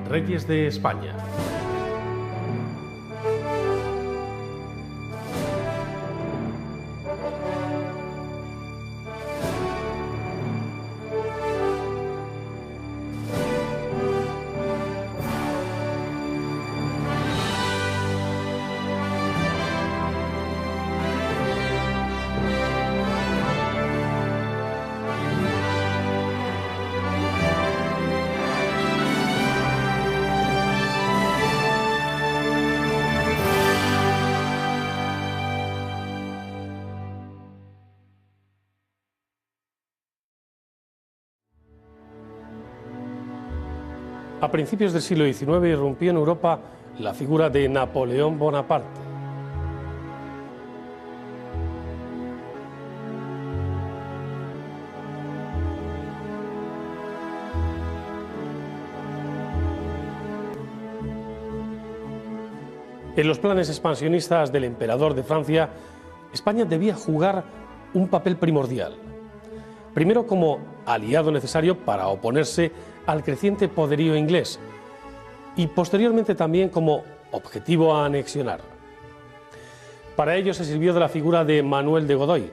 Reyes de España. A principios del siglo XIX irrumpió en Europa la figura de Napoleón Bonaparte. En los planes expansionistas del emperador de Francia, España debía jugar un papel primordial. Primero como aliado necesario para oponerse al creciente poderío inglés y posteriormente también como objetivo a anexionar. Para ello se sirvió de la figura de Manuel de Godoy,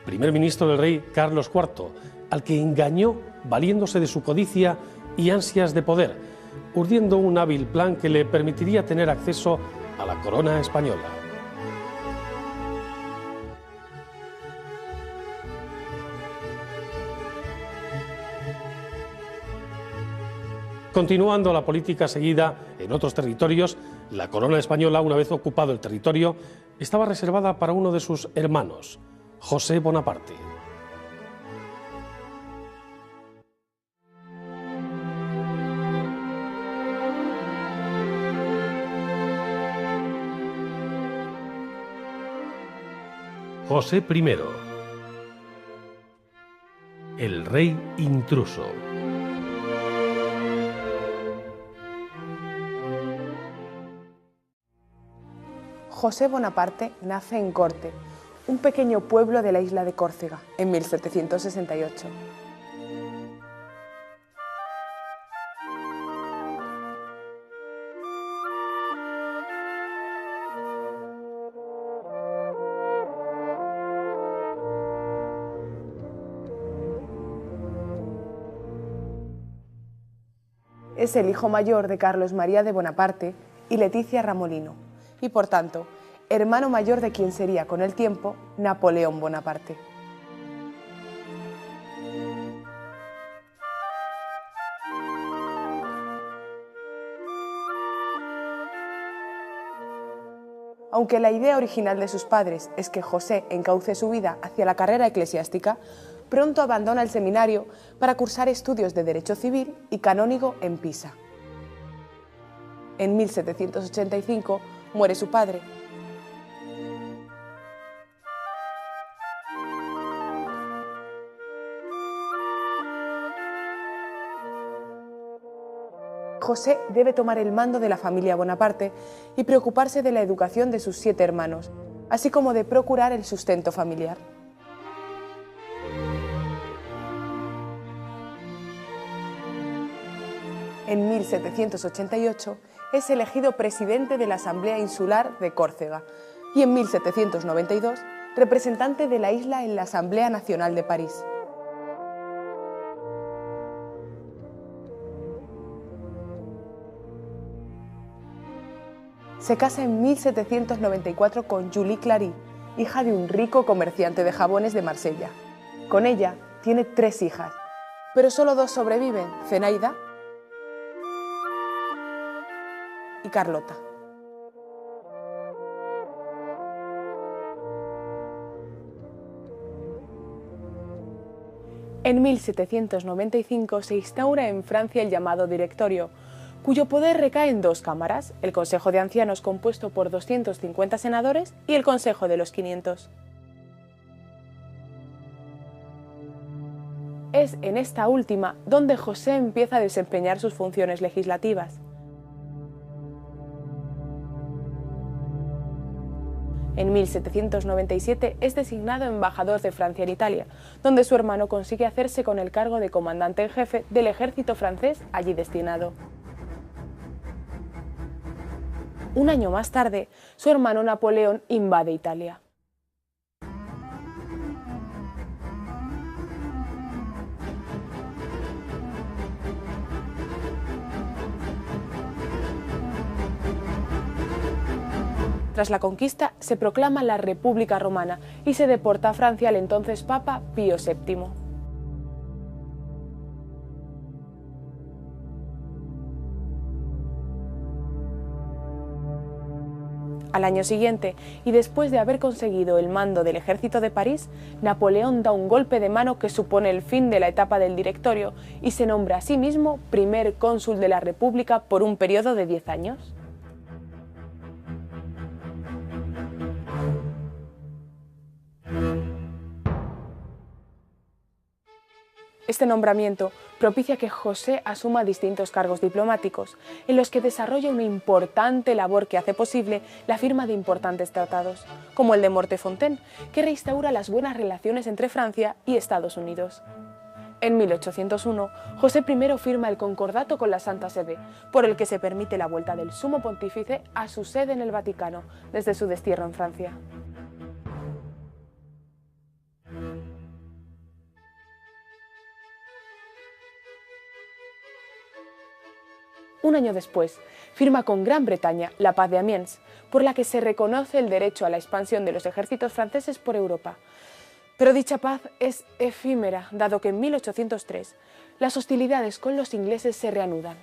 primer ministro del rey Carlos IV, al que engañó valiéndose de su codicia y ansias de poder, urdiendo un hábil plan que le permitiría tener acceso a la corona española. Continuando la política seguida en otros territorios, la corona española, una vez ocupado el territorio, estaba reservada para uno de sus hermanos, José Bonaparte. José I, el rey intruso. José Bonaparte nace en Corte, un pequeño pueblo de la isla de Córcega, en 1768. Es el hijo mayor de Carlos María de Bonaparte y Leticia Ramolino, y por tanto, hermano mayor de quien sería con el tiempo Napoleón Bonaparte. Aunque la idea original de sus padres es que José encauce su vida hacia la carrera eclesiástica, pronto abandona el seminario para cursar estudios de Derecho Civil y Canónigo en Pisa. En 1785 muere su padre. José debe tomar el mando de la familia Bonaparte y preocuparse de la educación de sus 7 hermanos, así como de procurar el sustento familiar. En 1788 es elegido presidente de la Asamblea Insular de Córcega y en 1792 representante de la isla en la Asamblea Nacional de París. Se casa en 1794 con Julie Clary, hija de un rico comerciante de jabones de Marsella. Con ella tiene 3 hijas, pero solo 2 sobreviven, Zenaida y Carlota. En 1795 se instaura en Francia el llamado Directorio, cuyo poder recae en dos cámaras, el Consejo de Ancianos compuesto por 250 senadores y el Consejo de los 500. Es en esta última donde José empieza a desempeñar sus funciones legislativas. En 1797 es designado embajador de Francia en Italia, donde su hermano consigue hacerse con el cargo de comandante en jefe del ejército francés allí destinado. Un año más tarde, su hermano Napoleón invade Italia. Tras la conquista, se proclama la República Romana y se deporta a Francia al entonces Papa Pío VII. Al año siguiente, y después de haber conseguido el mando del ejército de París, Napoleón da un golpe de mano que supone el fin de la etapa del Directorio y se nombra a sí mismo primer cónsul de la República por un periodo de 10 años. Este nombramiento propicia que José asuma distintos cargos diplomáticos, en los que desarrolla una importante labor que hace posible la firma de importantes tratados, como el de Mortefontaine, que reinstaura las buenas relaciones entre Francia y Estados Unidos. En 1801, José I firma el Concordato con la Santa Sede, por el que se permite la vuelta del Sumo Pontífice a su sede en el Vaticano, desde su destierro en Francia. Un año después, firma con Gran Bretaña la Paz de Amiens, por la que se reconoce el derecho a la expansión de los ejércitos franceses por Europa. Pero dicha paz es efímera, dado que en 1803 las hostilidades con los ingleses se reanudan.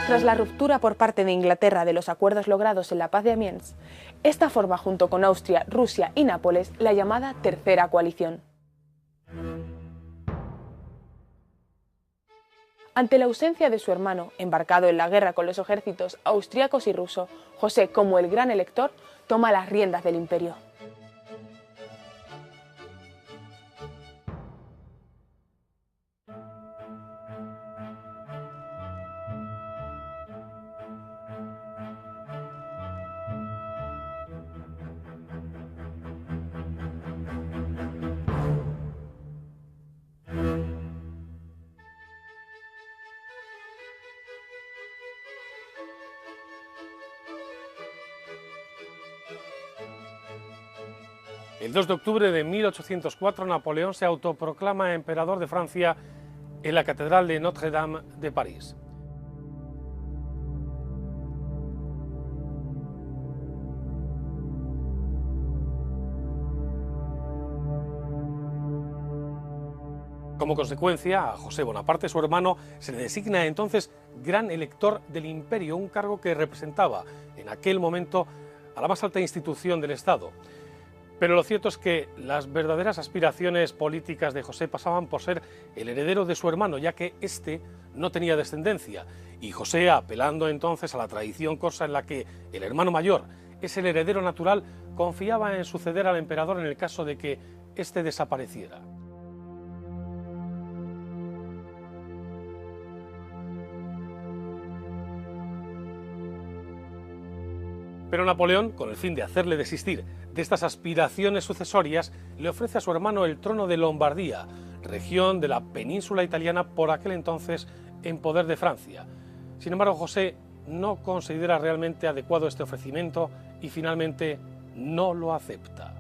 Tras la ruptura por parte de Inglaterra de los acuerdos logrados en la Paz de Amiens, esta forma junto con Austria, Rusia y Nápoles la llamada Tercera Coalición. Ante la ausencia de su hermano, embarcado en la guerra con los ejércitos austriacos y ruso, José, como el gran elector, toma las riendas del imperio. El 2 de octubre de 1804, Napoleón se autoproclama emperador de Francia en la Catedral de Notre-Dame de París. Como consecuencia, a José Bonaparte, su hermano, se le designa entonces gran elector del imperio, un cargo que representaba en aquel momento a la más alta institución del Estado. Pero lo cierto es que las verdaderas aspiraciones políticas de José pasaban por ser el heredero de su hermano, ya que éste no tenía descendencia, y José, apelando entonces a la tradición corsa en la que el hermano mayor es el heredero natural, confiaba en suceder al emperador en el caso de que éste desapareciera. Pero Napoleón, con el fin de hacerle desistir de estas aspiraciones sucesorias, le ofrece a su hermano el trono de Lombardía, región de la península italiana por aquel entonces en poder de Francia. Sin embargo, José no considera realmente adecuado este ofrecimiento y finalmente no lo acepta.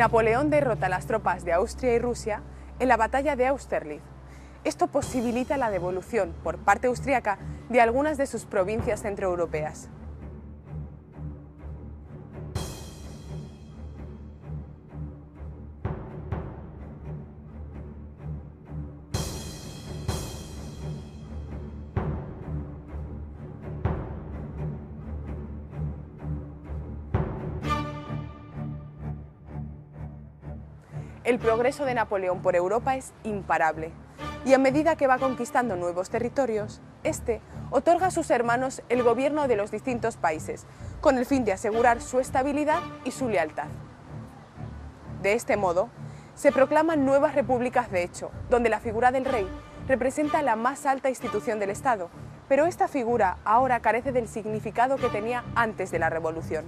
Napoleón derrota a las tropas de Austria y Rusia en la batalla de Austerlitz Esto posibilita la devolución por parte austríaca de algunas de sus provincias centroeuropeas. El progreso de Napoleón por Europa es imparable, y a medida que va conquistando nuevos territorios, este otorga a sus hermanos el gobierno de los distintos países, con el fin de asegurar su estabilidad y su lealtad. De este modo, se proclaman nuevas repúblicas de hecho, donde la figura del rey representa la más alta institución del Estado, pero esta figura ahora carece del significado que tenía antes de la Revolución.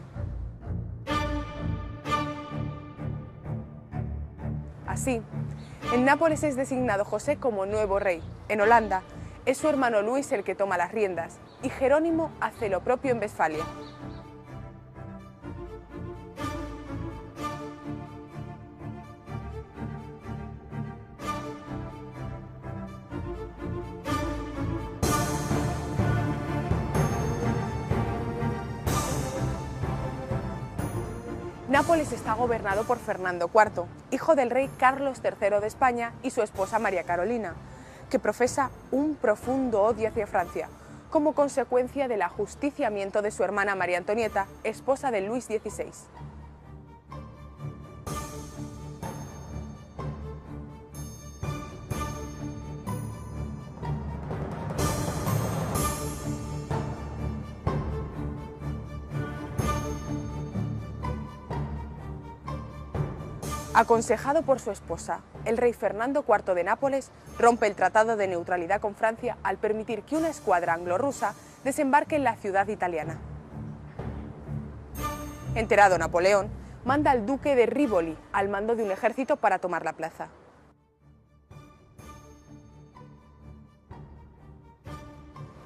Así, en Nápoles es designado José como nuevo rey. En Holanda es su hermano Luis el que toma las riendas y Jerónimo hace lo propio en Westfalia. Nápoles está gobernado por Fernando IV, hijo del rey Carlos III de España y su esposa María Carolina, que profesa un profundo odio hacia Francia, como consecuencia del ajusticiamiento de su hermana María Antonieta, esposa de Luis XVI. Aconsejado por su esposa, el rey Fernando IV de Nápoles rompe el tratado de neutralidad con Francia al permitir que una escuadra anglo-rusa desembarque en la ciudad italiana. Enterado Napoleón, manda al duque de Rivoli al mando de un ejército para tomar la plaza.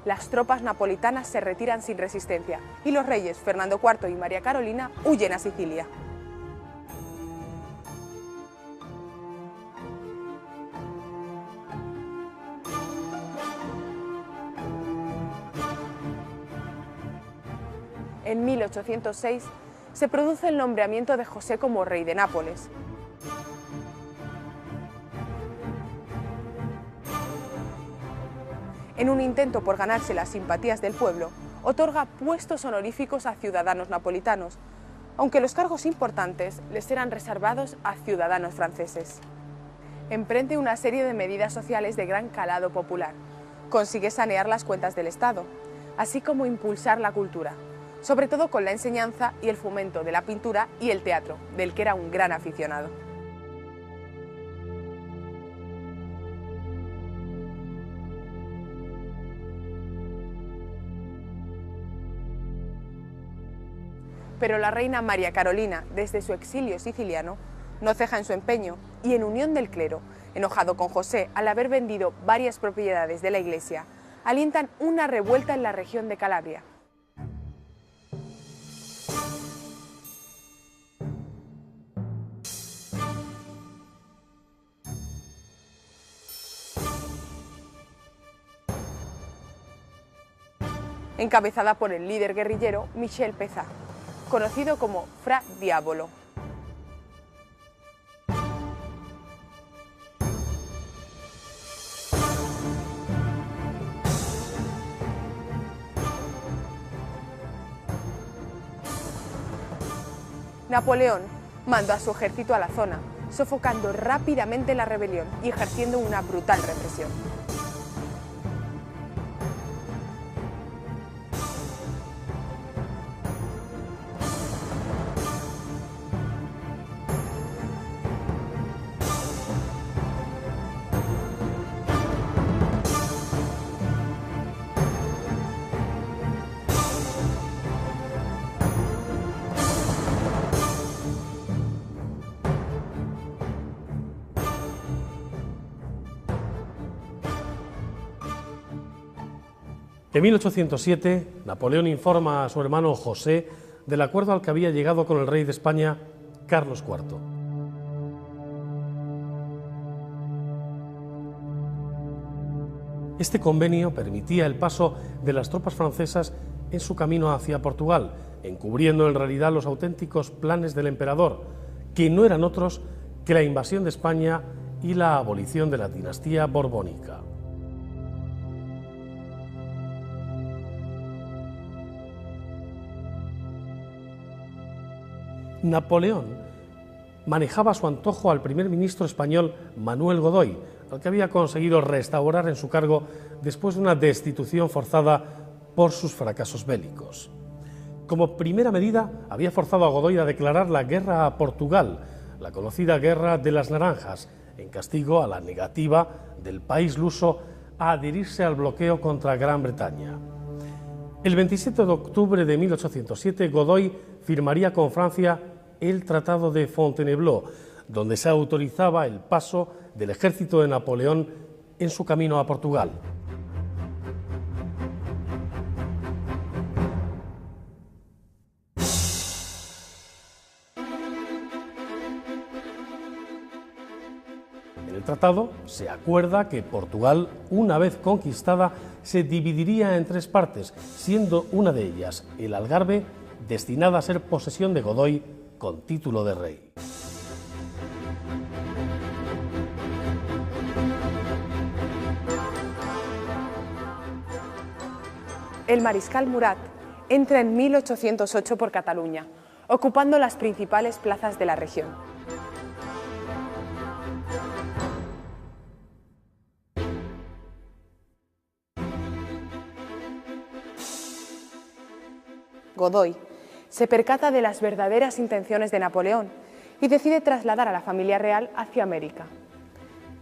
Las tropas napolitanas se retiran sin resistencia y los reyes Fernando IV y María Carolina huyen a Sicilia. En 1806 se produce el nombramiento de José como rey de Nápoles. En un intento por ganarse las simpatías del pueblo, otorga puestos honoríficos a ciudadanos napolitanos, aunque los cargos importantes les eran reservados a ciudadanos franceses. Emprende una serie de medidas sociales de gran calado popular. Consigue sanear las cuentas del Estado, así como impulsar la cultura, sobre todo con la enseñanza y el fomento de la pintura y el teatro, del que era un gran aficionado. Pero la reina María Carolina, desde su exilio siciliano, no ceja en su empeño y en unión del clero, enojado con José al haber vendido varias propiedades de la iglesia, alientan una revuelta en la región de Calabria. Encabezada por el líder guerrillero Michel Pézat, conocido como Fra Diavolo. Napoleón mandó a su ejército a la zona, sofocando rápidamente la rebelión y ejerciendo una brutal represión. En 1807, Napoleón informa a su hermano José del acuerdo al que había llegado con el rey de España, Carlos IV. Este convenio permitía el paso de las tropas francesas en su camino hacia Portugal, encubriendo en realidad los auténticos planes del emperador, que no eran otros que la invasión de España y la abolición de la dinastía borbónica. Napoleón manejaba a su antojo al primer ministro español Manuel Godoy, al que había conseguido restaurar en su cargo después de una destitución forzada por sus fracasos bélicos. Como primera medida, había forzado a Godoy a declarar la guerra a Portugal, la conocida Guerra de las Naranjas, en castigo a la negativa del país luso a adherirse al bloqueo contra Gran Bretaña. El 27 de octubre de 1807, Godoy firmaría con Francia el Tratado de Fontainebleau, donde se autorizaba el paso del ejército de Napoleón en su camino a Portugal. En el tratado se acuerda que Portugal, una vez conquistada, se dividiría en tres partes, siendo una de ellas, el Algarve, destinada a ser posesión de Godoy con título de rey. El mariscal Murat entra en 1808 por Cataluña, ocupando las principales plazas de la región. Godoy se percata de las verdaderas intenciones de Napoleón y decide trasladar a la familia real hacia América.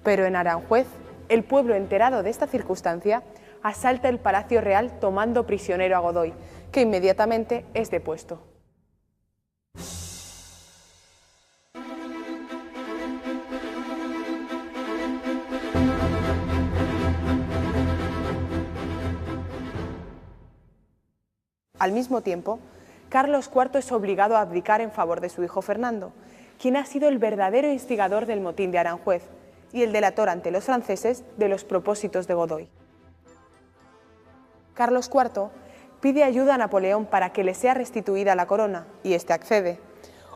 Pero en Aranjuez, el pueblo enterado de esta circunstancia asalta el Palacio Real tomando prisionero a Godoy, que inmediatamente es depuesto. Al mismo tiempo, Carlos IV es obligado a abdicar en favor de su hijo Fernando, quien ha sido el verdadero instigador del motín de Aranjuez y el delator ante los franceses de los propósitos de Godoy. Carlos IV pide ayuda a Napoleón para que le sea restituida la corona, y éste accede.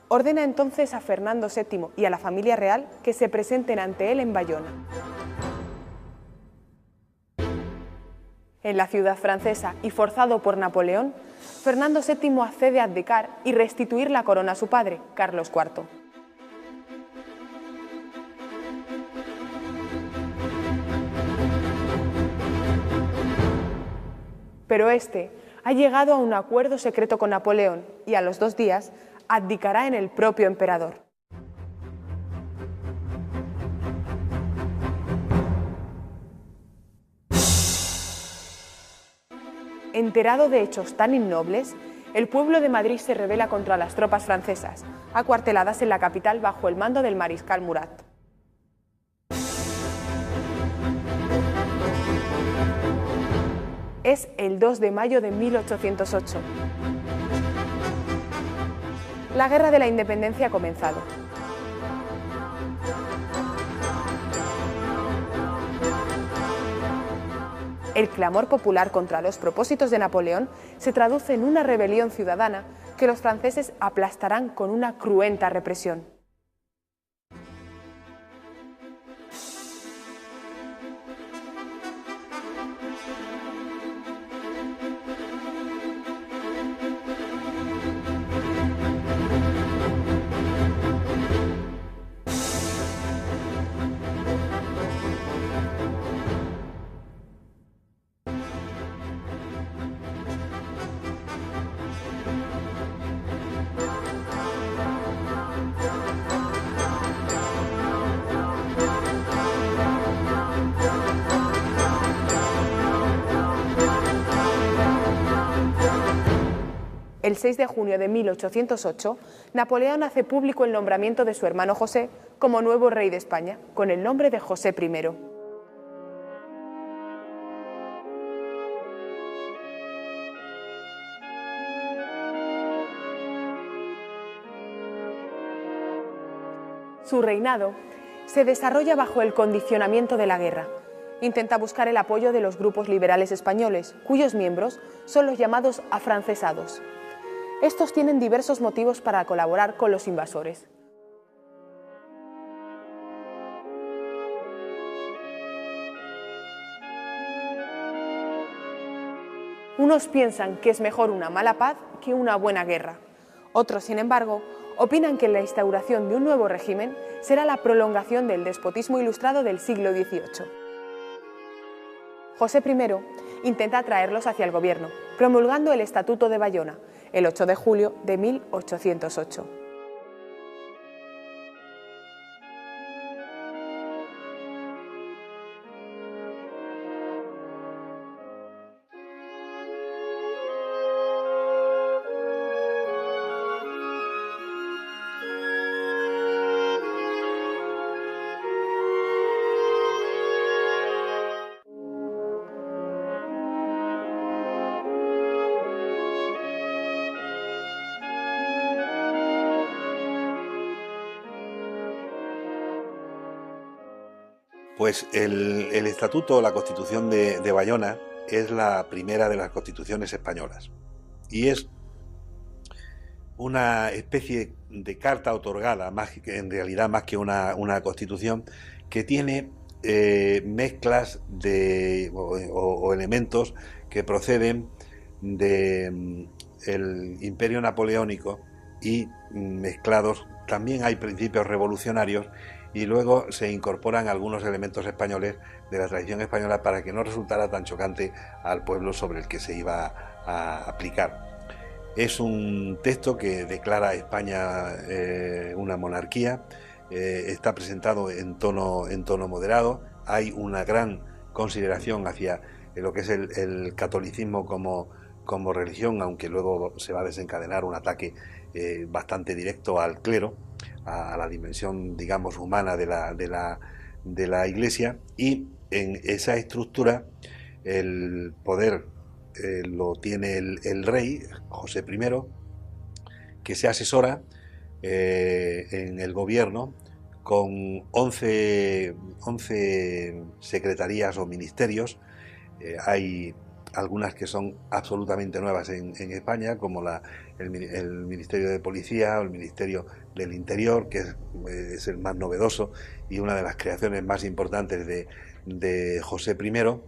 Ordena entonces a Fernando VII y a la familia real que se presenten ante él en Bayona. En la ciudad francesa y forzado por Napoleón, Fernando VII accede a abdicar y restituir la corona a su padre, Carlos IV. Pero este ha llegado a un acuerdo secreto con Napoleón y a los 2 días abdicará en el propio emperador. Enterado de hechos tan innobles, el pueblo de Madrid se rebela contra las tropas francesas, acuarteladas en la capital bajo el mando del mariscal Murat. Es el 2 de mayo de 1808. La Guerra de la Independencia ha comenzado. El clamor popular contra los propósitos de Napoleón se traduce en una rebelión ciudadana que los franceses aplastarán con una cruenta represión. El 6 de junio de 1808, Napoleón hace público el nombramiento de su hermano José como nuevo rey de España, con el nombre de José I. Su reinado se desarrolla bajo el condicionamiento de la guerra, Intenta buscar el apoyo de los grupos liberales españoles, cuyos miembros son los llamados afrancesados. Estos tienen diversos motivos para colaborar con los invasores. Unos piensan que es mejor una mala paz que una buena guerra. Otros, sin embargo, opinan que la instauración de un nuevo régimen será la prolongación del despotismo ilustrado del siglo XVIII. José I intenta atraerlos hacia el gobierno, promulgando el Estatuto de Bayona, el 8 de julio de 1808. Pues el Estatuto, la Constitución de Bayona, es la primera de las constituciones españolas y es una especie de carta otorgada, en realidad más que una constitución, que tiene mezclas o elementos que proceden del Imperio Napoleónico y mezclados. También hay principios revolucionarios y luego se incorporan algunos elementos españoles de la tradición española para que no resultara tan chocante al pueblo sobre el que se iba a aplicar. Es un texto que declara a España una monarquía, está presentado en tono moderado, hay una gran consideración hacia lo que es el catolicismo como religión, aunque luego se va a desencadenar un ataque bastante directo al clero, a la dimensión, digamos, humana de la Iglesia, y en esa estructura el poder lo tiene el rey, José I, que se asesora en el gobierno con 11 secretarías o ministerios. Hay algunas que son absolutamente nuevas en España, como el Ministerio de Policía o el Ministerio del Interior, que es el más novedoso y una de las creaciones más importantes de José I.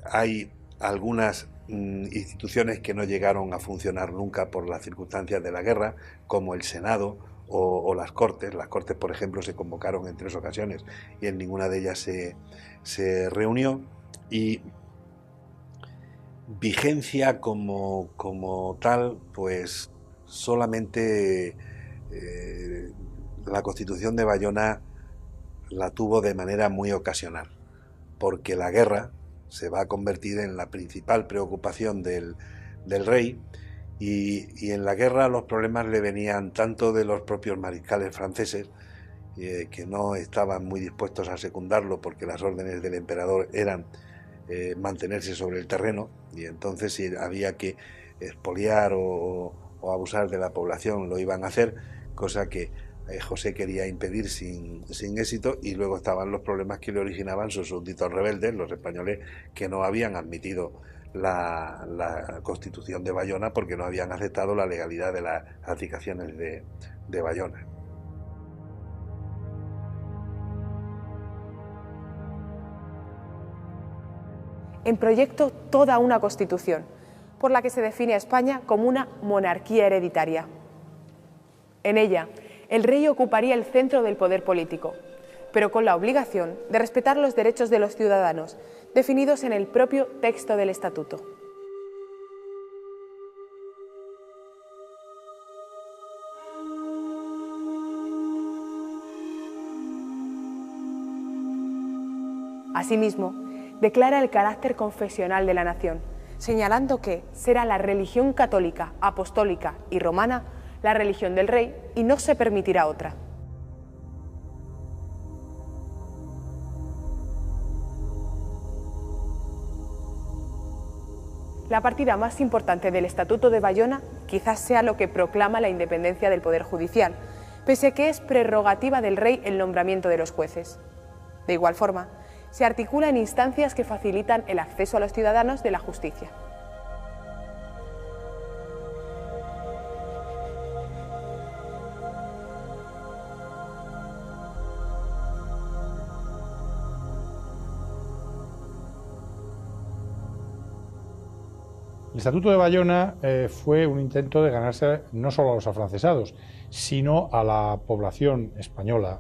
Hay algunas instituciones que no llegaron a funcionar nunca por las circunstancias de la guerra, como el Senado o las Cortes. Las Cortes, por ejemplo, se convocaron en 3 ocasiones y en ninguna de ellas se reunió. Y vigencia como tal, pues solamente la Constitución de Bayona la tuvo de manera muy ocasional, porque la guerra se va a convertir en la principal preocupación del rey, y en la guerra los problemas le venían tanto de los propios mariscales franceses, que no estaban muy dispuestos a secundarlo porque las órdenes del emperador eran mantenerse sobre el terreno, y entonces si había que expoliar o abusar de la población lo iban a hacer, cosa que José quería impedir sin éxito. Y luego estaban los problemas que le originaban sus súbditos rebeldes, los españoles, que no habían admitido la Constitución de Bayona porque no habían aceptado la legalidad de las aplicaciones de Bayona. En proyecto toda una Constitución, por la que se define a España como una monarquía hereditaria. En ella, el rey ocuparía el centro del poder político, pero con la obligación de respetar los derechos de los ciudadanos, definidos en el propio texto del Estatuto. Asimismo, declara el carácter confesional de la nación, señalando que será la religión católica, apostólica y romana la religión del rey y no se permitirá otra. La partida más importante del Estatuto de Bayona quizás sea lo que proclama la independencia del Poder Judicial, pese a que es prerrogativa del rey el nombramiento de los jueces. De igual forma, se articula en instancias que facilitan el acceso a los ciudadanos de la justicia. El Estatuto de Bayona fue un intento de ganarse no solo a los afrancesados, sino a la población española,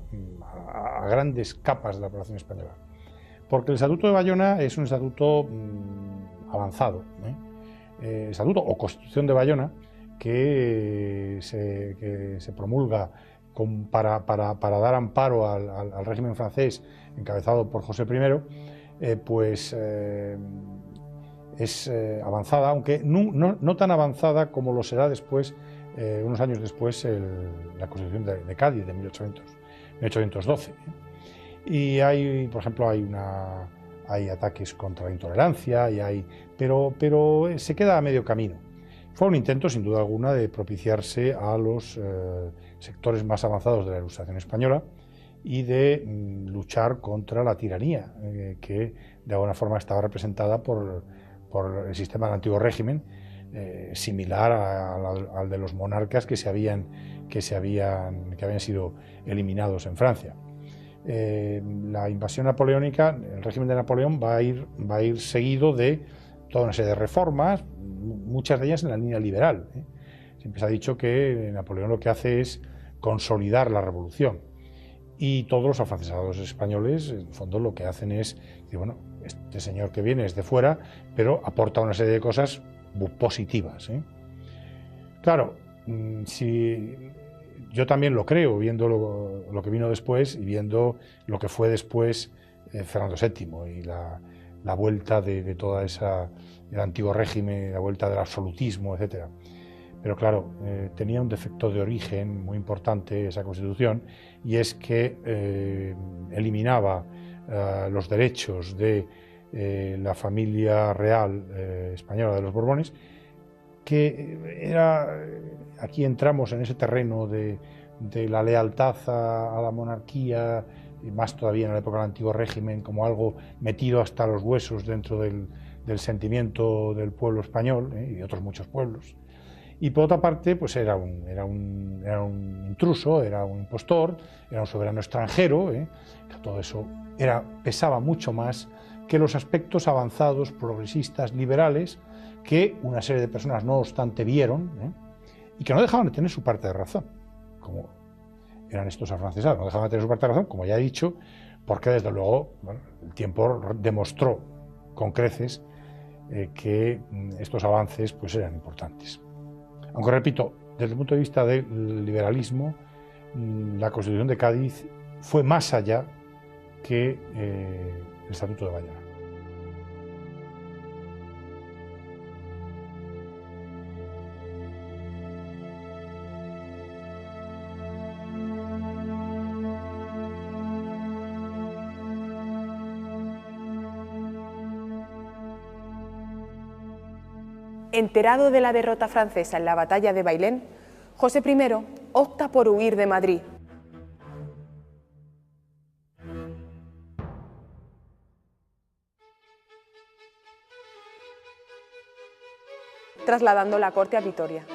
a grandes capas de la población española. Porque el Estatuto de Bayona es un estatuto avanzado, estatuto o Constitución de Bayona que se promulga para dar amparo al régimen francés encabezado por José I, es avanzada, aunque no tan avanzada como lo será después, unos años después, la Constitución de Cádiz de 1812. Y hay, por ejemplo, hay ataques contra la intolerancia, pero se queda a medio camino. Fue un intento, sin duda alguna, de propiciarse a los sectores más avanzados de la Ilustración española y de luchar contra la tiranía, que de alguna forma estaba representada por el sistema del antiguo régimen, similar al de los monarcas que habían sido eliminados en Francia. La invasión napoleónica, el régimen de Napoleón va a ir seguido de toda una serie de reformas, muchas de ellas en la línea liberal. Siempre se ha dicho que Napoleón lo que hace es consolidar la revolución, y todos los afrancesados españoles, en el fondo, lo que hacen es decir, bueno, este señor que viene es de fuera, pero aporta una serie de cosas positivas. Claro, si yo también lo creo, viendo lo que vino después y viendo lo que fue después Fernando VII y la vuelta de toda el antiguo régimen, la vuelta del absolutismo, etc. Pero claro, tenía un defecto de origen muy importante esa Constitución, y es que eliminaba los derechos de la familia real española de los Borbones, que aquí entramos en ese terreno de la lealtad a la monarquía, y más todavía en la época del antiguo régimen, como algo metido hasta los huesos dentro del sentimiento del pueblo español y de otros muchos pueblos. Y por otra parte, pues era un intruso, era un impostor, era un soberano extranjero, que todo eso pesaba mucho más que los aspectos avanzados, progresistas, liberales, que una serie de personas, no obstante, vieron, y que no dejaban de tener su parte de razón, como eran estos afrancesados, no dejaban de tener su parte de razón, como ya he dicho, porque desde luego el tiempo demostró con creces que estos avances pues eran importantes. Aunque, repito, desde el punto de vista del liberalismo, la Constitución de Cádiz fue más allá que el Estatuto de Bayona. Enterado de la derrota francesa en la batalla de Bailén, José I opta por huir de Madrid. Trasladando la corte a Vitoria.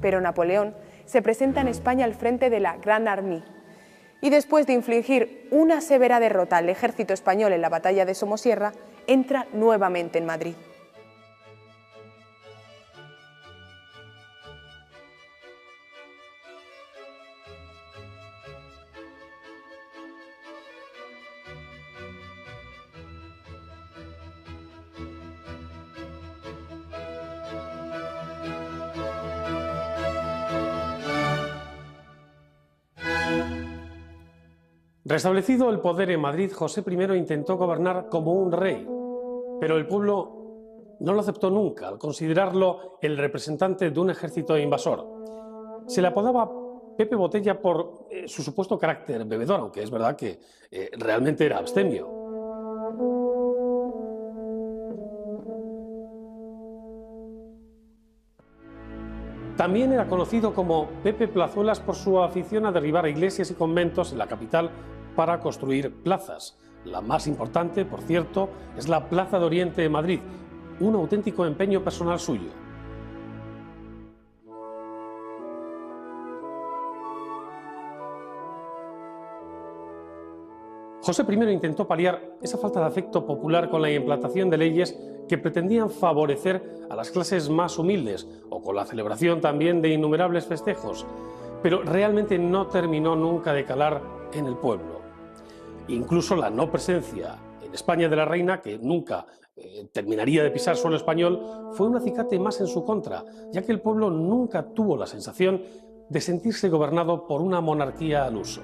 Pero Napoleón se presenta en España al frente de la Grande Armée, y después de infligir una severa derrota al ejército español en la batalla de Somosierra, entra nuevamente en Madrid. Restablecido el poder en Madrid, José I intentó gobernar como un rey, pero el pueblo no lo aceptó nunca, al considerarlo el representante de un ejército invasor. Se le apodaba Pepe Botella por su supuesto carácter bebedor, aunque es verdad que realmente era abstemio. También era conocido como Pepe Plazuelas por su afición a derribar iglesias y conventos en la capital para construir plazas. La más importante, por cierto, es la Plaza de Oriente de Madrid, un auténtico empeño personal suyo. José I intentó paliar esa falta de afecto popular con la implantación de leyes que pretendían favorecer a las clases más humildes o con la celebración también de innumerables festejos, pero realmente no terminó nunca de calar en el pueblo. Incluso la no presencia en España de la reina, que nunca terminaría de pisar suelo español, fue un acicate más en su contra, ya que el pueblo nunca tuvo la sensación de sentirse gobernado por una monarquía al uso.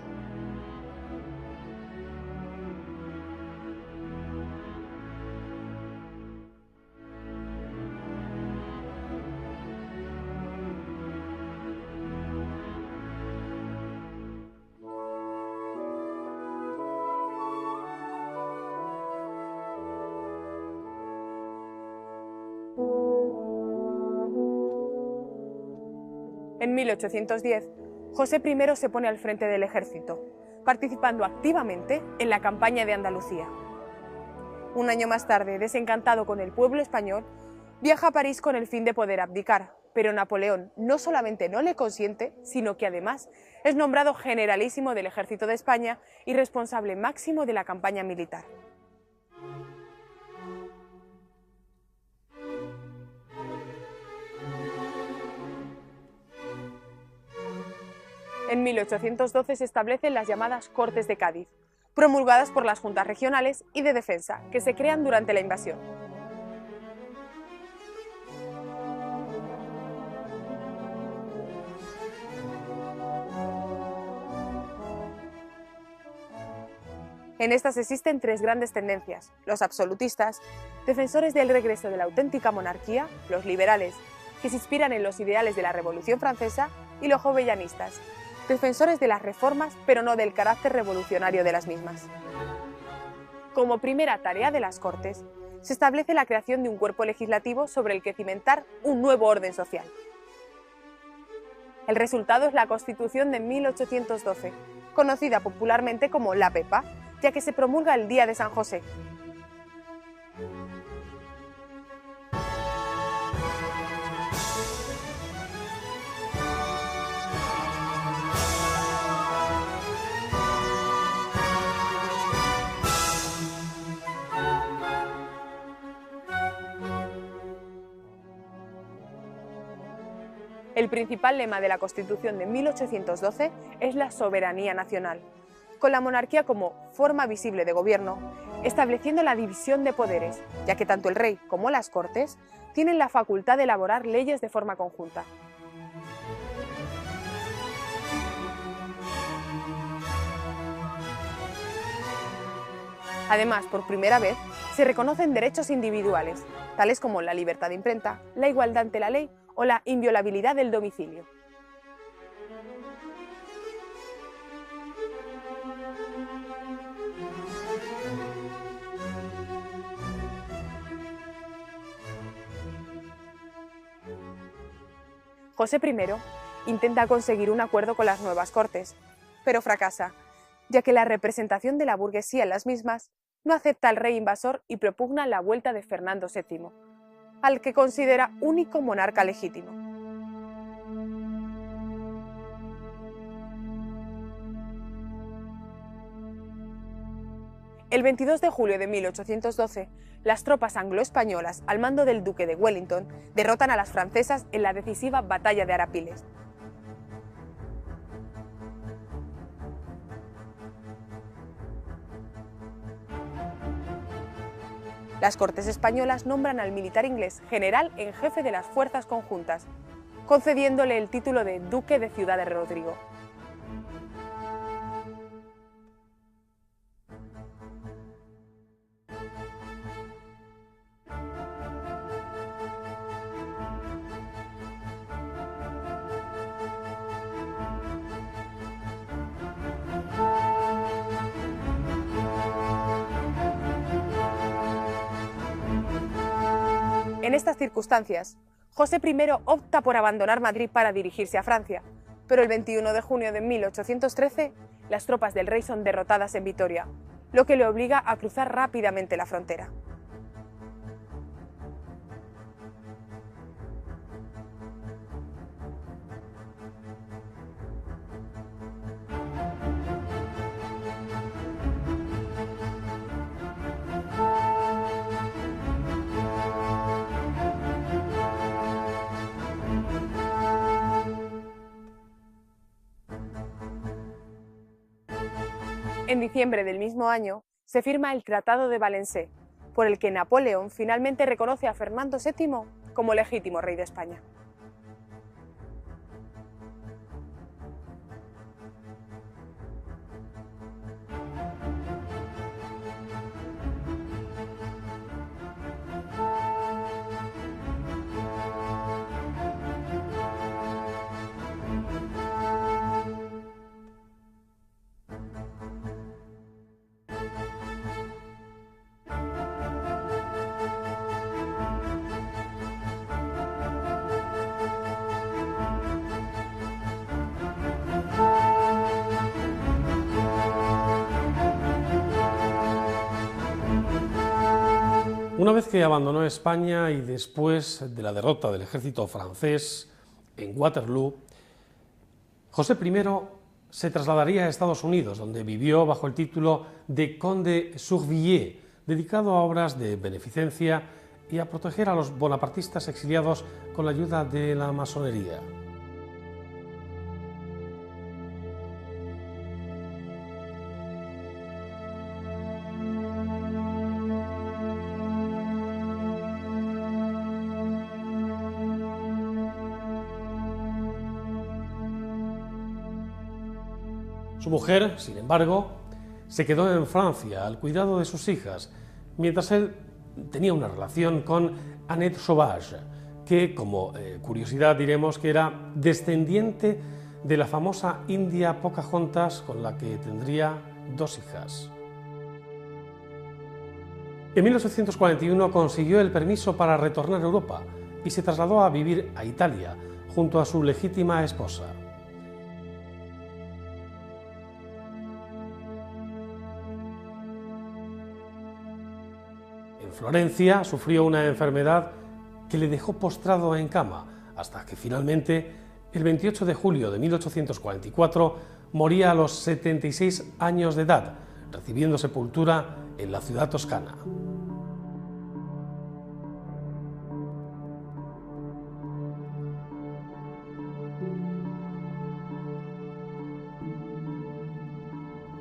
En 1810, José I se pone al frente del ejército, participando activamente en la campaña de Andalucía. Un año más tarde, desencantado con el pueblo español, viaja a París con el fin de poder abdicar, pero Napoleón no solamente no le consiente, sino que además es nombrado generalísimo del ejército de España y responsable máximo de la campaña militar. En 1812 se establecen las llamadas Cortes de Cádiz, promulgadas por las juntas regionales y de defensa, que se crean durante la invasión. En estas existen tres grandes tendencias: los absolutistas, defensores del regreso de la auténtica monarquía; los liberales, que se inspiran en los ideales de la Revolución Francesa; y los jovellanistas, defensores de las reformas, pero no del carácter revolucionario de las mismas. Como primera tarea de las Cortes, se establece la creación de un cuerpo legislativo sobre el que cimentar un nuevo orden social. El resultado es la Constitución de 1812, conocida popularmente como la Pepa, ya que se promulga el día de San José. El principal lema de la Constitución de 1812 es la soberanía nacional, con la monarquía como forma visible de gobierno, estableciendo la división de poderes, ya que tanto el rey como las Cortes tienen la facultad de elaborar leyes de forma conjunta. Además, por primera vez, se reconocen derechos individuales, tales como la libertad de imprenta, la igualdad ante la ley o la inviolabilidad del domicilio. José I intenta conseguir un acuerdo con las nuevas Cortes, pero fracasa, ya que la representación de la burguesía en las mismas no acepta al rey invasor y propugna la vuelta de Fernando VII, al que considera único monarca legítimo. El 22 de julio de 1812, las tropas anglo-españolas al mando del duque de Wellington derrotan a las francesas en la decisiva Batalla de Arapiles. Las Cortes españolas nombran al militar inglés general en jefe de las fuerzas conjuntas, concediéndole el título de Duque de Ciudad de Rodrigo. En estas circunstancias, José I opta por abandonar Madrid para dirigirse a Francia, pero el 21 de junio de 1813 las tropas del rey son derrotadas en Vitoria, lo que le obliga a cruzar rápidamente la frontera. En diciembre del mismo año se firma el Tratado de Valencé, por el que Napoleón finalmente reconoce a Fernando VII como legítimo rey de España. Una vez que abandonó España y después de la derrota del ejército francés en Waterloo, José I se trasladaría a Estados Unidos, donde vivió bajo el título de Conde Surveiller, dedicado a obras de beneficencia y a proteger a los bonapartistas exiliados con la ayuda de la masonería. Su mujer, sin embargo, se quedó en Francia al cuidado de sus hijas, mientras él tenía una relación con Annette Sauvage, que, como curiosidad diremos, que era descendiente de la famosa india Pocahontas, con la que tendría 2 hijas. En 1841 consiguió el permiso para retornar a Europa y se trasladó a vivir a Italia, junto a su legítima esposa. En Florencia sufrió una enfermedad que le dejó postrado en cama, hasta que finalmente, el 28 de julio de 1844, moría a los 76 años de edad, recibiendo sepultura en la ciudad toscana.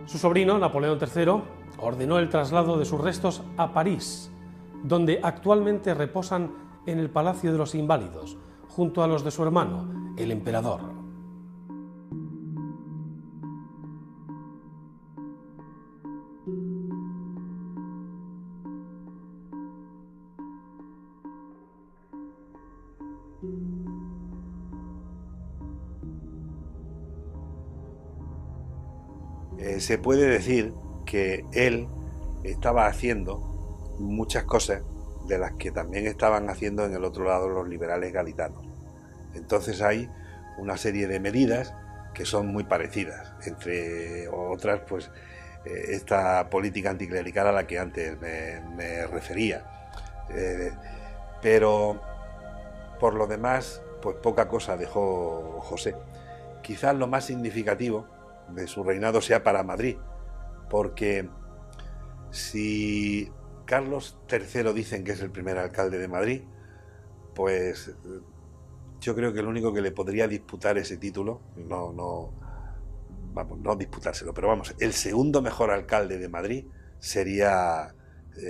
Su sobrino, Napoleón III, ordenó el traslado de sus restos a París, donde actualmente reposan en el Palacio de los Inválidos, junto a los de su hermano, el emperador. Se puede decir que él estaba haciendo muchas cosas de las que también estaban haciendo en el otro lado los liberales galitanos. Entonces hay una serie de medidas que son muy parecidas, entre otras pues esta política anticlerical a la que antes me refería. Pero por lo demás, pues poca cosa dejó José. Quizás lo más significativo de su reinado sea para Madrid, porque si Carlos III dicen que es el primer alcalde de Madrid, pues yo creo que el único que le podría disputar ese título, no disputárselo, pero vamos, el segundo mejor alcalde de Madrid sería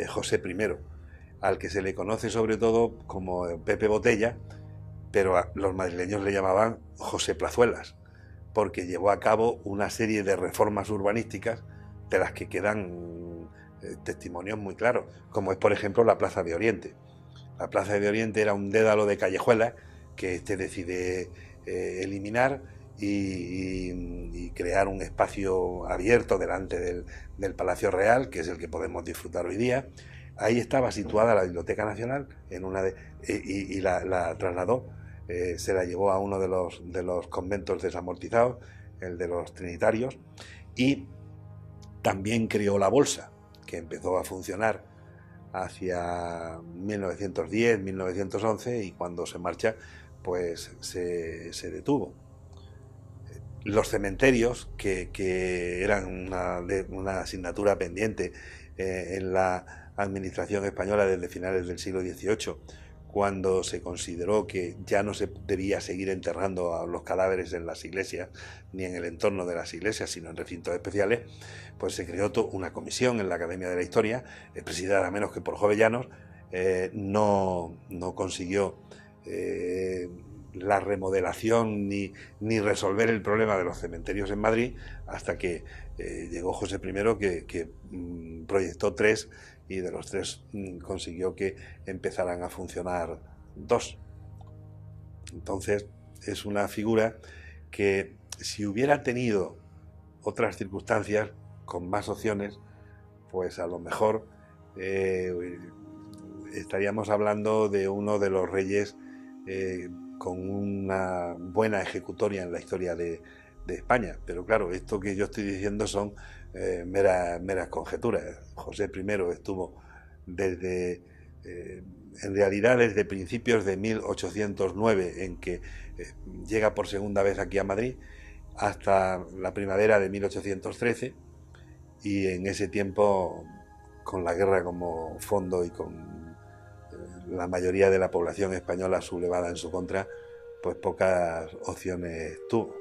José I, al que se le conoce sobre todo como Pepe Botella, pero los madrileños le llamaban José Plazuelas, porque llevó a cabo una serie de reformas urbanísticas de las que quedan testimonios muy claros, como es por ejemplo la Plaza de Oriente. La Plaza de Oriente era un dédalo de callejuelas que decide eliminar y crear un espacio abierto delante del Palacio Real, que es el que podemos disfrutar hoy día. Ahí estaba situada la Biblioteca Nacional y la trasladó, se la llevó a uno de los conventos desamortizados, el de los Trinitarios, y también creó la Bolsa, que empezó a funcionar hacia 1910, 1911, y cuando se marcha, pues se detuvo. Los cementerios, que eran una asignatura pendiente en la administración española desde finales del siglo XVIII, cuando se consideró que ya no se debía seguir enterrando a los cadáveres en las iglesias, ni en el entorno de las iglesias, sino en recintos especiales, pues se creó una comisión en la Academia de la Historia, presidida nada menos que por Jovellanos. No consiguió la remodelación ni resolver el problema de los cementerios en Madrid, hasta que llegó José I, que proyectó 3, y de los 3 consiguió que empezaran a funcionar 2. Entonces es una figura que, si hubiera tenido otras circunstancias con más opciones, pues a lo mejor estaríamos hablando de uno de los reyes con una buena ejecutoria en la historia de España. Pero claro, esto que yo estoy diciendo son meras conjeturas. José I estuvo en realidad desde principios de 1809, en que llega por segunda vez aquí a Madrid, hasta la primavera de 1813, y en ese tiempo, con la guerra como fondo y con la mayoría de la población española sublevada en su contra, pues pocas opciones tuvo.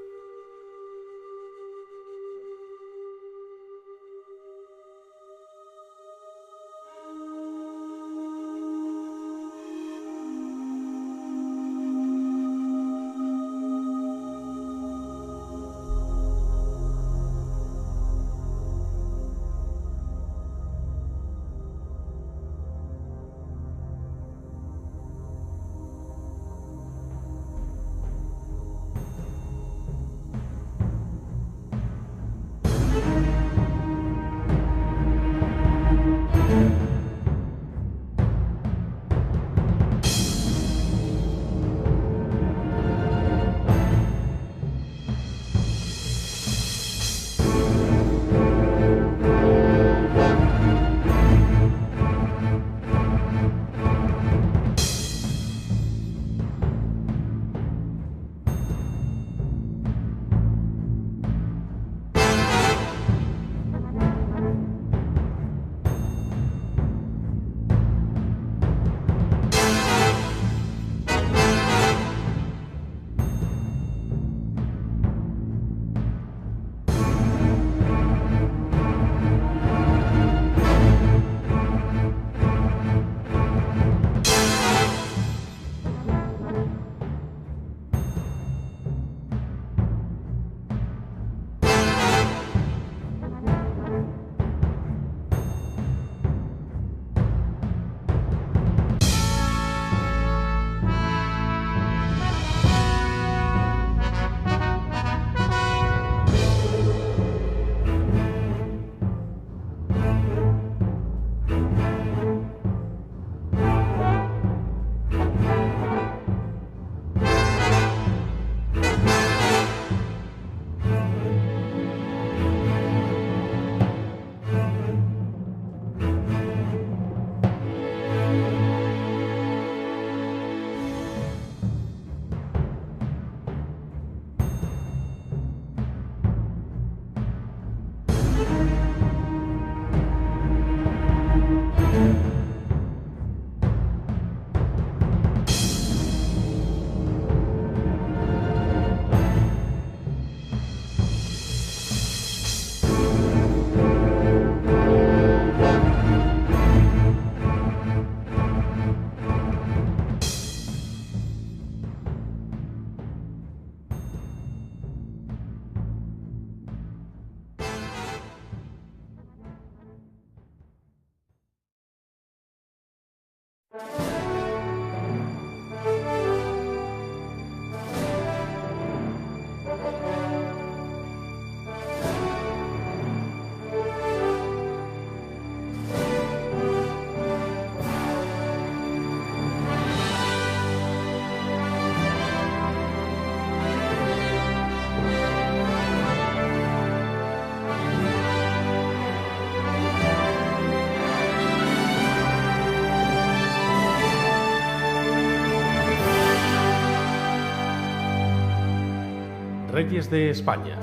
Reyes de España.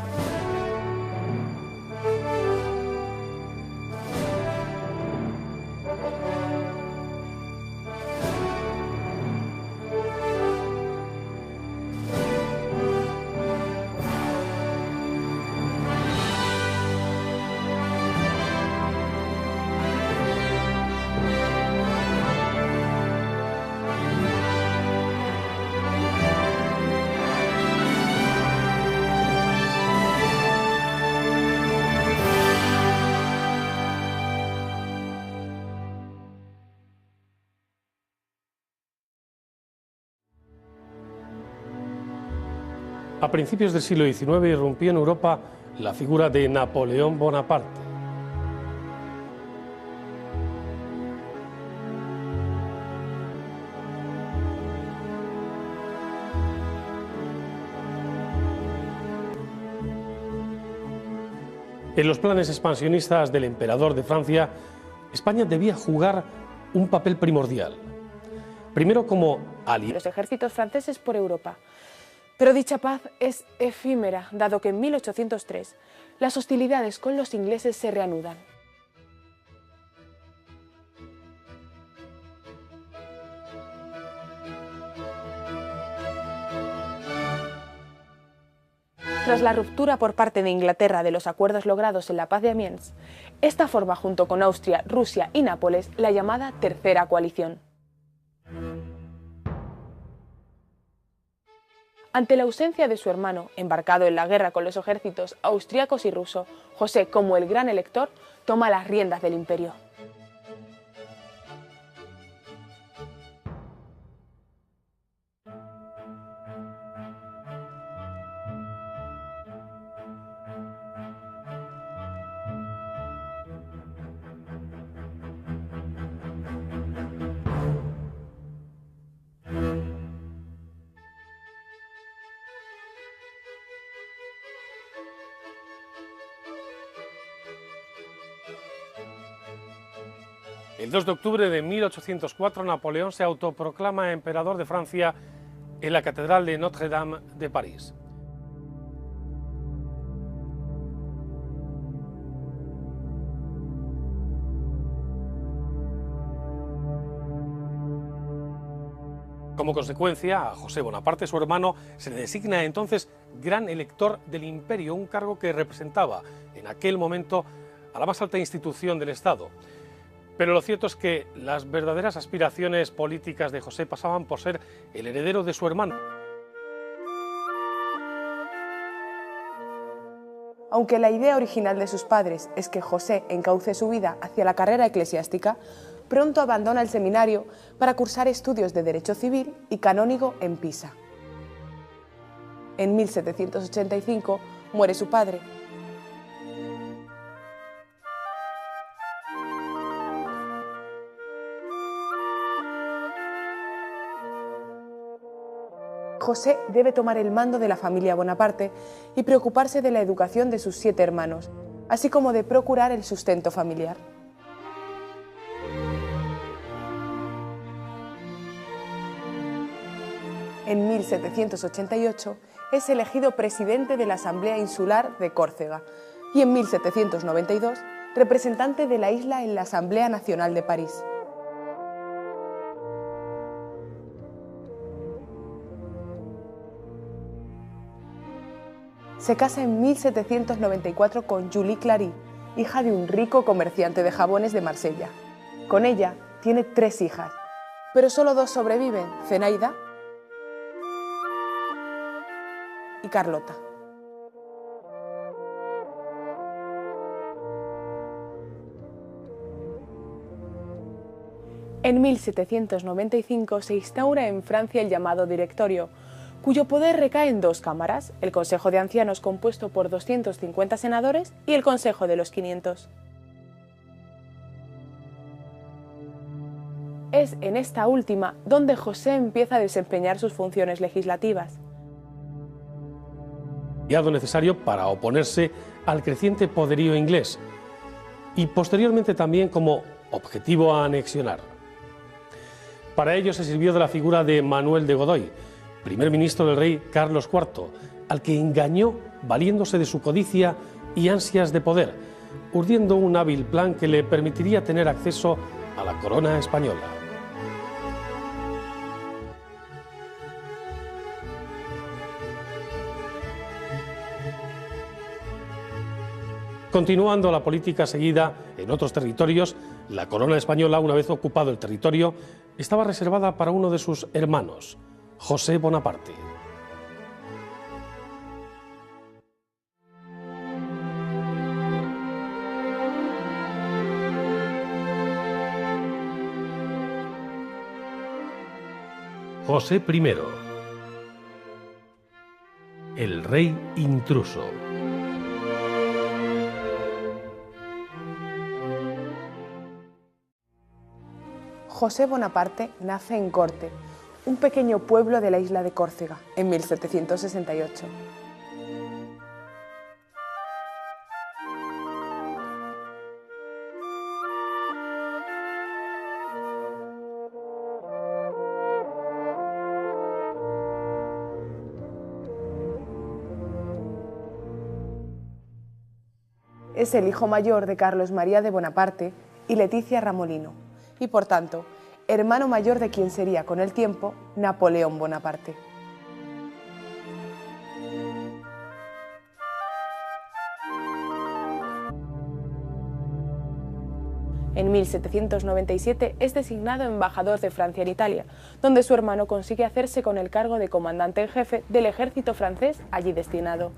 A principios del siglo XIX irrumpió en Europa la figura de Napoleón Bonaparte. En los planes expansionistas del emperador de Francia, España debía jugar un papel primordial. Primero como aliado. Los ejércitos franceses por Europa. Pero dicha paz es efímera, dado que en 1803 las hostilidades con los ingleses se reanudan. Tras la ruptura por parte de Inglaterra de los acuerdos logrados en la paz de Amiens, esta forma junto con Austria, Rusia y Nápoles la llamada Tercera Coalición. Ante la ausencia de su hermano, embarcado en la guerra con los ejércitos austriacos y ruso, José, como el gran elector, toma las riendas del imperio. El 2 de octubre de 1804, Napoleón se autoproclama emperador de Francia en la Catedral de Notre-Dame de París. Como consecuencia, a José Bonaparte, su hermano, se le designa entonces gran elector del imperio, un cargo que representaba en aquel momento a la más alta institución del Estado. Pero lo cierto es que las verdaderas aspiraciones políticas de José pasaban por ser el heredero de su hermano. Aunque la idea original de sus padres es que José encauce su vida hacia la carrera eclesiástica, pronto abandona el seminario para cursar estudios de Derecho Civil y Canónigo en Pisa. En 1785 muere su padre. José debe tomar el mando de la familia Bonaparte y preocuparse de la educación de sus 7 hermanos, así como de procurar el sustento familiar. En 1788 es elegido presidente de la Asamblea Insular de Córcega y en 1792 representante de la isla en la Asamblea Nacional de París. Se casa en 1794 con Julie Clary, hija de un rico comerciante de jabones de Marsella. Con ella tiene 3 hijas, pero solo 2 sobreviven, Zenaida y Carlota. En 1795 se instaura en Francia el llamado Directorio, cuyo poder recae en 2 cámaras, el Consejo de Ancianos compuesto por 250 senadores y el Consejo de los 500. Es en esta última donde José empieza a desempeñar sus funciones legislativas. Aliado necesario para oponerse al creciente poderío inglés y posteriormente también como objetivo a anexionar. Para ello se sirvió de la figura de Manuel de Godoy, primer ministro del rey Carlos IV, al que engañó valiéndose de su codicia y ansias de poder, urdiendo un hábil plan que le permitiría tener acceso a la corona española. Continuando la política seguida en otros territorios, la corona española, una vez ocupado el territorio, estaba reservada para uno de sus hermanos, José Bonaparte. José I, el rey intruso. José Bonaparte nace en Corte, un pequeño pueblo de la isla de Córcega, en 1768. Es el hijo mayor de Carlos María de Bonaparte y Leticia Ramolino, y por tanto, hermano mayor de quien sería con el tiempo Napoleón Bonaparte. En 1797 es designado embajador de Francia en Italia, donde su hermano consigue hacerse con el cargo de comandante en jefe del ejército francés allí destinado.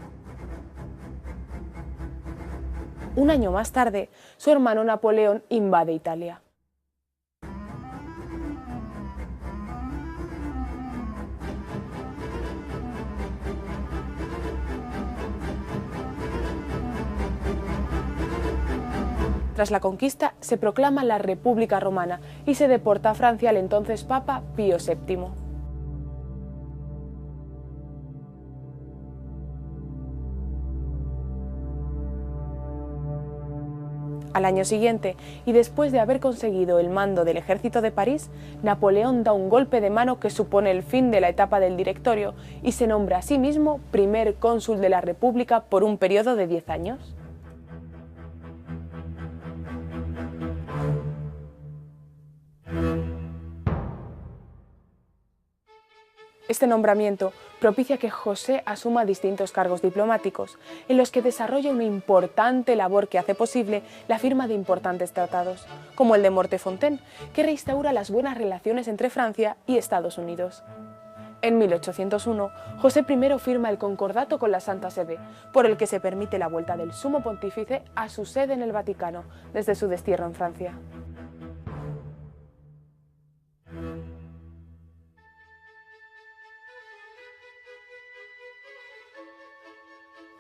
Un año más tarde, su hermano Napoleón invade Italia. Tras la conquista, se proclama la República Romana y se deporta a Francia al entonces Papa Pío VII. Al año siguiente, y después de haber conseguido el mando del ejército de París, Napoleón da un golpe de mano que supone el fin de la etapa del Directorio y se nombra a sí mismo primer cónsul de la República por un periodo de 10 años. Este nombramiento propicia que José asuma distintos cargos diplomáticos, en los que desarrolla una importante labor que hace posible la firma de importantes tratados, como el de Mortefontaine, que restaura las buenas relaciones entre Francia y Estados Unidos. En 1801, José I firma el Concordato con la Santa Sede, por el que se permite la vuelta del Sumo Pontífice a su sede en el Vaticano, desde su destierro en Francia.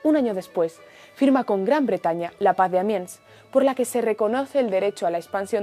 Un año después, firma con Gran Bretaña la Paz de Amiens, por la que se reconoce el derecho a la expansión de